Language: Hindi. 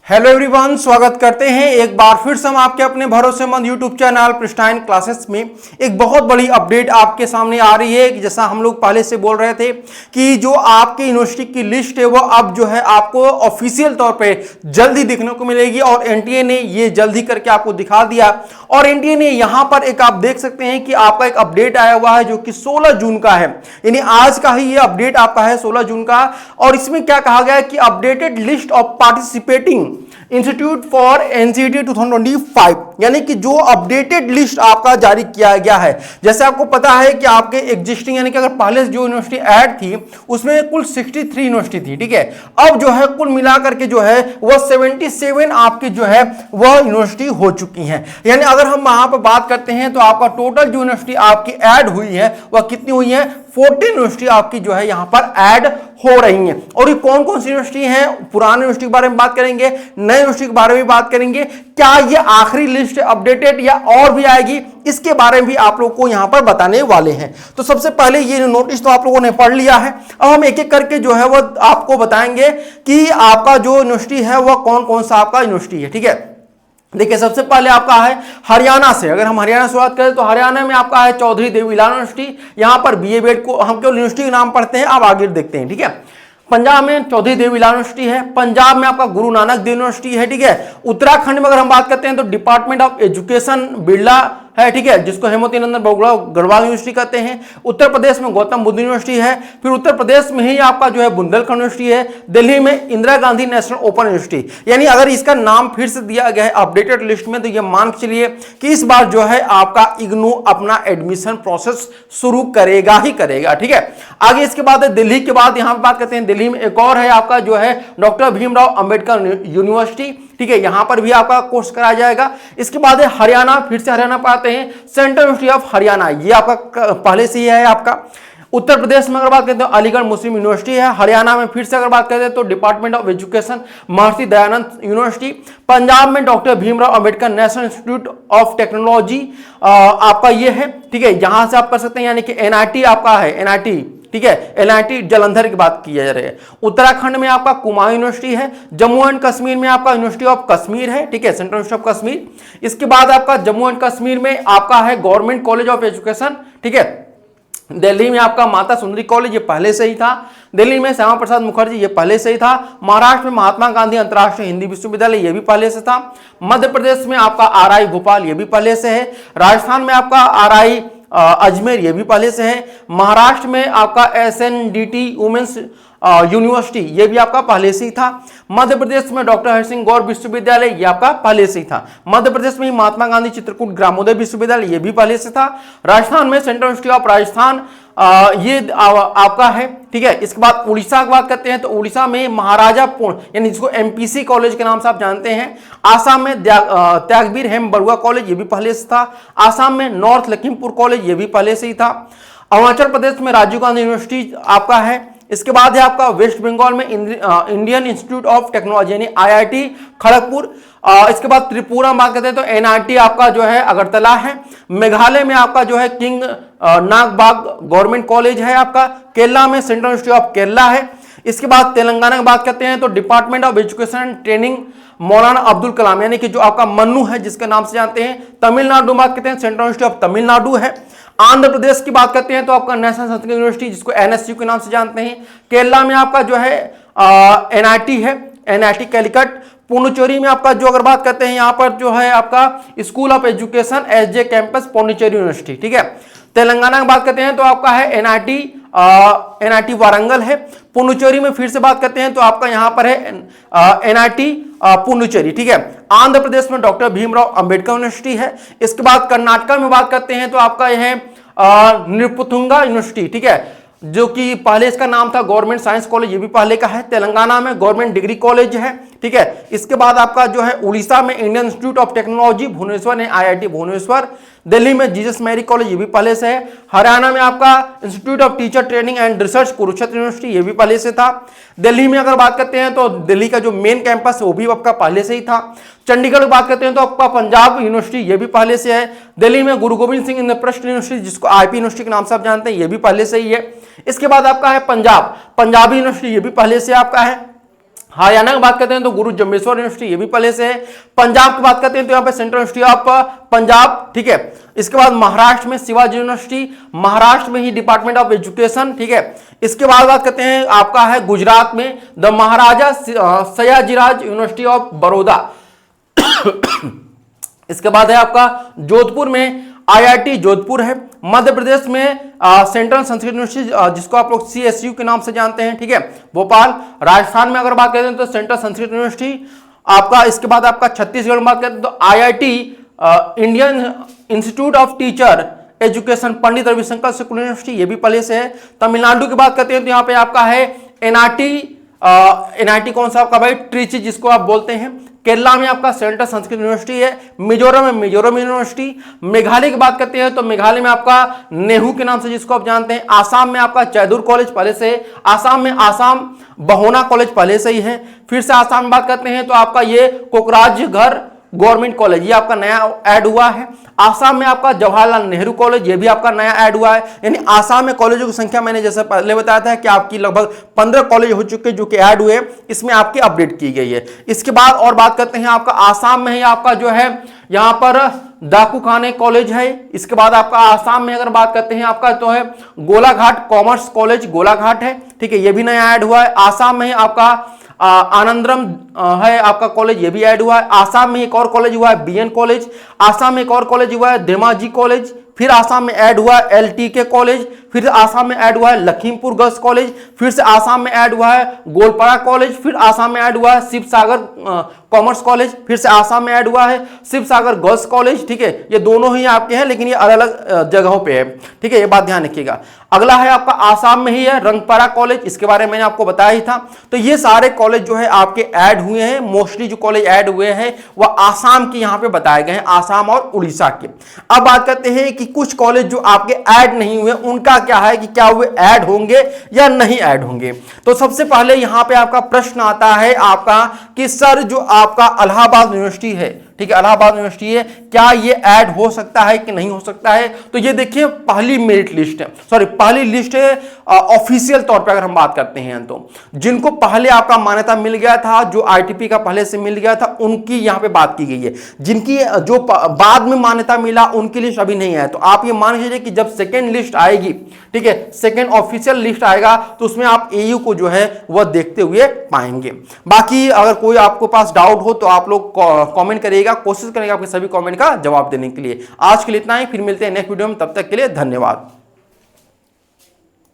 हेलो एवरीवन, स्वागत करते हैं एक बार फिर से हम आपके अपने भरोसेमंद यूट्यूब चैनल प्रिस्टाइन क्लासेस में। एक बहुत बड़ी अपडेट आपके सामने आ रही है कि जैसा हम लोग पहले से बोल रहे थे कि जो आपके यूनिवर्सिटी की लिस्ट है वो अब जो है आपको ऑफिशियल तौर पे जल्दी दिखने को मिलेगी और एनटीए ने ये जल्दी करके आपको दिखा दिया। और एनटीए ने यहां पर एक आप देख सकते हैं कि आपका एक अपडेट आया हुआ है जो कि 16 जून का है, यानी आज का ही ये अपडेट आपका है 16 जून का। और इसमें क्या कहा गया है कि updated list of participating institute for NCET 2025, यानी कि जो अपडेटेड लिस्ट आपका जारी किया गया है। जैसे आपको पता है कि आपके एग्जिस्टिंग यानी कि अगर पहले जो यूनिवर्सिटी ऐड थी उसमें कुल 63 यूनिवर्सिटी थी, ठीक है। अब जो है कुल मिलाकर के जो है वह 77 आपकी जो है वह यूनिवर्सिटी हो चुकी हैं। यानी अगर हम वहां पर बात करते हैं तो आपका टोटल जो यूनिवर्सिटी आपकी ऐड हुई है वह कितनी हुई है, 14 यूनिवर्सिटी आपकी जो है यहां पर ऐड हो रही हैं। और ये कौन कौन सी यूनिवर्सिटी हैं, पुराने यूनिवर्सिटी के बारे में बात करेंगे, नए यूनिवर्सिटी के बारे में बात करेंगे, क्या ये आखिरी लिस्ट अपडेटेड या और भी आएगी, इसके बारे में भी आप लोगों को यहां पर बताने वाले हैं। तो सबसे पहले ये नोटिस तो आप लोगों ने पढ़ लिया है, अब हम एक एक करके जो है वो आपको बताएंगे कि आपका जो यूनिवर्सिटी है वह कौन कौन सा आपका यूनिवर्सिटी है, ठीक है। देखिए सबसे पहले आपका है हरियाणा से। अगर हम हरियाणा से बात करें तो हरियाणा में आपका है चौधरी देवीलाल यूनिवर्सिटी, यहां पर बीए बीएड को हम केवल यूनिवर्सिटी के नाम पढ़ते हैं, अब आगे देखते हैं, ठीक है। पंजाब में चौधरी देवीलाल यूनिवर्सिटी है, पंजाब में आपका गुरु नानक देव यूनिवर्सिटी है, ठीक है। उत्तराखंड में अगर हम बात करते हैं तो डिपार्टमेंट ऑफ एजुकेशन बिरला है, ठीक है, जिसको हेमवती नंदन बहुगुणा गढ़वाल यूनिवर्सिटी कहते हैं। उत्तर प्रदेश में गौतम बुद्ध यूनिवर्सिटी है, फिर उत्तर प्रदेश में ही आपका जो है बुंदेलखंड यूनिवर्सिटी है। दिल्ली में Indira Gandhi national open university. यानी अगर इसका नाम फिर से दिया गया है अपडेटेड लिस्ट में तो ये मान के चलिए कि इस बार जो है आपका इग्नू अपना एडमिशन प्रोसेस शुरू करेगा ही करेगा, ठीक है। आगे इसके बाद दिल्ली के बाद यहां पर बात करते हैं, दिल्ली में एक और है आपका जो है डॉक्टर भीमराव अंबेडकर यूनिवर्सिटी, ठीक है, यहां पर भी आपका कोर्स कराया जाएगा। इसके बाद है हरियाणा, फिर से हरियाणा पाते हैं सेंट्रल यूनिवर्सिटी ऑफ हरियाणा, ये आपका पहले से ही है आपका। उत्तर प्रदेश में अगर बात करते हैं तो अलीगढ़ मुस्लिम यूनिवर्सिटी है। हरियाणा में फिर से अगर बात करते हैं तो department of education Maharshi Dayanand university. Punjab में doctor Bhimrao Ambedkar national institute of technology आपका ये है, ठीक है, यहां से आप कर सकते हैं, यानी कि एनआईटी आपका है, एनआईटी, ठीक है, एनआईटी जालंधर की बात की जा रही है। उत्तराखंड में आपका कुमाऊं यूनिवर्सिटी है। जम्मू एंड कश्मीर में आपका यूनिवर्सिटी ऑफ कश्मीर है, ठीक है, सेंट्रल यूनिवर्सिटी ऑफ कश्मीर। इसके बाद आपका जम्मू एंड कश्मीर में आपका है गवर्नमेंट कॉलेज ऑफ एजुकेशन, ठीक है। दिल्ली में आपका माता सुंदरी कॉलेज, ये पहले से ही था। दिल्ली में श्यामा प्रसाद मुखर्जी, ये पहले से ही था। महाराष्ट्र में महात्मा गांधी अंतर्राष्ट्रीय हिंदी विश्वविद्यालय, ये भी पहले से था। मध्य प्रदेश में आपका आरआई भोपाल, ये भी पहले से है। राजस्थान में आपका आरआई अजमेर, ये भी पहले से है। महाराष्ट्र में आपका एसएनडीटी वुमेन्स यूनिवर्सिटी, ये भी आपका पहले से ही था। मध्य प्रदेश में डॉक्टर हरि सिंह गौर विश्वविद्यालय, ये आपका पहले से ही था। मध्य प्रदेश में महात्मा गांधी चित्रकूट ग्रामोदय विश्वविद्यालय, ये भी पहले से था। राजस्थान में सेंट्रल यूनिवर्सिटी ऑफ राजस्थान, ये आपका है, ठीक है। इसके बाद उड़ीसा की बात करते हैं तो उड़ीसा में महाराजा पूर्ण, यानी जिसको एमपीसी कॉलेज के नाम से आप जानते हैं। आसाम में त्यागवीर हेम बरुआ कॉलेज, ये भी पहले से था। आसाम में नॉर्थ लखीमपुर कॉलेज, ये भी पहले से ही था। अरुणाचल प्रदेश में राजीव गांधी यूनिवर्सिटी आपका है। इसके बाद है आपका वेस्ट बंगाल में इंडियन इंस्टीट्यूट ऑफ टेक्नोलॉजी यानी आईआईटी खड़गपुर। इसके बाद त्रिपुरा में बात करते हैं तो एनआईटी आपका जो है अगरतला है। मेघालय में आपका जो है किंग नागबाग गवर्नमेंट कॉलेज है आपका। केरला में सेंट्रल यूनिवर्सिटी ऑफ केरला है। इसके बाद तेलंगाना की बात करते हैं तो department of education and training मौलाना अब्दुल कलाम, यानी कि जो आपका मन्नू है जिसके नाम से जानते हैं। तमिलनाडु में बात करते हैं सेंट्रल यूनिवर्सिटी ऑफ तमिलनाडु है। आंध्र प्रदेश की बात करते हैं तो आपका नेशनल संस्कृत यूनिवर्सिटी जिसको एनएसयू के नाम से जानते हैं। केरला में आपका जो है एनआईटी है, एनआईटी कैलिकट। पुडुचेरी में आपका जो अगर बात करते हैं यहाँ पर जो है आपका school of education SJ campus Puducherry university, ठीक है। तेलंगाना की बात करते हैं तो आपका है एनआईटी वारंगल है। पुडुचेरी में फिर से बात करते हैं तो आपका यहां पर है एनआईटी पुडुचेरी, ठीक है। आंध्र प्रदेश में डॉक्टर भीमराव अंबेडकर यूनिवर्सिटी है। इसके बाद कर्नाटक में बात करते हैं तो आपका यह है निरपुथुंगा यूनिवर्सिटी, ठीक है, जो कि पहले इसका नाम था गवर्नमेंट साइंस कॉलेज, ये भी पहले का है। तेलंगाना में गवर्नमेंट डिग्री कॉलेज है, ठीक है। इसके बाद आपका जो है उड़ीसा में Indian Institute of Technology Bhubaneswar है, आईआईटी भुवनेश्वर। दिल्ली में जीसस मैरी कॉलेज, ये भी पहले से है। हरियाणा में आपका institute of teacher training and research Kurukshetra university, ये भी पहले से था। दिल्ली में अगर बात करते हैं तो दिल्ली का जो मेन कैंपस है वो भी आपका पहले से ही था। चंडीगढ़ की बात करते हैं तो आपका पंजाब यूनिवर्सिटी, ये भी पहले से है। दिल्ली में गुरु गोविंद सिंह इंद्रप्रस्थ यूनिवर्सिटी जिसको आईपी यूनिवर्सिटी के नाम से आप जानते हैं, ये भी पहले से ही है। इसके बाद आपका है पंजाबी यूनिवर्सिटी, ये भी पहले से आपका है। हरियाणा की बात करते हैं तो गुरु जम्बेश्वर यूनिवर्सिटी, ये भी पहले से है। पंजाब की बात करते हैं तो यहाँ पे सेंट्रल यूनिवर्सिटी ऑफ पंजाब, ठीक है। इसके बाद महाराष्ट्र में शिवाजी यूनिवर्सिटी, महाराष्ट्र में ही डिपार्टमेंट ऑफ एजुकेशन, ठीक है। इसके बाद बात करते हैं आपका है गुजरात में the Maharaja Sayajirao university of Baroda. इसके बाद है आपका जोधपुर में आईआईटी जोधपुर है। मध्य प्रदेश में सेंट्रल संस्कृत यूनिवर्सिटी, जिसको आप लोग सीएसयू के नाम से जानते हैं, ठीक है, भोपाल। राजस्थान में अगर बात करें तो सेंट्रल संस्कृत यूनिवर्सिटी आपका। इसके बाद आपका छत्तीसगढ़ में बात करें तो IIT Indian Institute of teacher education Pandit Ravishankar Shukla university, ये भी पहले से है। तमिलनाडु की बात करते हैं तो यहाँ पे आपका है एनआईटी कौन सा आपका भाई, ट्रिची जिसको आप बोलते हैं। केरला में आपका सेंट्रल संस्कृत यूनिवर्सिटी है। मिजोरम में मिजोरम यूनिवर्सिटी। मेघालय की बात करते हैं तो मेघालय में आपका नेहरू के नाम से जिसको आप जानते हैं। आसाम में आपका चैदुर कॉलेज पहले से है। आसाम में आसाम बहोना कॉलेज पहले से ही है। फिर से आसाम में बात करते हैं तो आपका ये कोकराझर गवर्नमेंट कॉलेज, ये आपका नया ऐड हुआ है। आसाम में आपका जवाहरलाल नेहरू कॉलेज, ये भी आपका नया ऐड हुआ है। यानी आसाम में कॉलेजों की संख्या मैंने जैसे पहले बताया था कि आपकी लगभग 15 कॉलेज हो चुके जो कि ऐड हुए, इसमें आपकी अपडेट की गई है। इसके बाद और बात करते हैं आपका आसाम में ही आपका जो है यहां पर दाकुखाने कॉलेज है। इसके बाद आपका आसाम में अगर बात करते हैं आपका तो है गोलाघाट कॉमर्स कॉलेज, गोलाघाट है, ठीक है, ये भी नया ऐड हुआ है। आसाम में ही आपका आनंदरम है आपका कॉलेज, ये भी ऐड हुआ है। आसाम में एक और कॉलेज हुआ है बीएन कॉलेज। आसाम में एक और कॉलेज हुआ है धेमाजी कॉलेज। फिर आसाम में ऐड हुआ है एलटीके कॉलेज। फिर आसाम में ऐड हुआ है लखीमपुर गर्ल्स कॉलेज। फिर से आसाम में ऐड हुआ है गोलपाड़ा कॉलेज। फिर आसाम में ऐड हुआ है शिव सागर कॉमर्स कॉलेज। फिर से आसाम में ऐड हुआ है शिव सागर गर्ल्स कॉलेज, ठीक है। ये दोनों ही आपके हैं लेकिन ये अलग अलग जगहों पे है, ठीक है, ये बात ध्यान रखिएगा। अगला है आपका आसाम में ही है रंगपारा कॉलेज, इसके बारे में मैंने आपको बताया ही था। तो ये सारे कॉलेज जो है आपके ऐड हुए हैं। मोस्टली जो कॉलेज ऐड हुए हैं वह आसाम के यहाँ पे बताए गए हैं, आसाम और उड़ीसा के। अब बात करते हैं कि कुछ कॉलेज जो आपके ऐड नहीं हुए उनका क्या है कि क्या वे ऐड होंगे या नहीं ऐड होंगे। तो सबसे पहले यहां पे आपका प्रश्न आता है आपका कि सर जो आपका इलाहाबाद यूनिवर्सिटी है, ठीक है, इलाहाबाद यूनिवर्सिटी है, क्या ये ऐड हो सकता है कि नहीं हो सकता है। तो ये देखिए पहली मेरिट लिस्ट है, सॉरी पहली लिस्ट है ऑफिशियल तौर पे अगर हम बात करते हैं तो जिनको पहले आपका मान्यता मिल गया था, जो आईटीपी का पहले से मिल गया था, उनकी यहां पे बात की गई है। जिनकी जो बाद में मान्यता मिला उनकी लिस्ट अभी नहीं है। तो आप ये मान लीजिए कि जब सेकेंड लिस्ट आएगी, ठीक है, सेकेंड ऑफिशियल लिस्ट आएगा तो उसमें आप एयू को जो है वह देखते हुए पाएंगे। बाकी अगर कोई आपको पास डाउट हो तो आप लोग कमेंट करिएगा, कोशिश करेंगे आपके सभी कमेंट का जवाब देने के लिए। आज के लिए इतना ही, फिर मिलते हैं नेक्स्ट वीडियो में, तब तक के लिए धन्यवाद।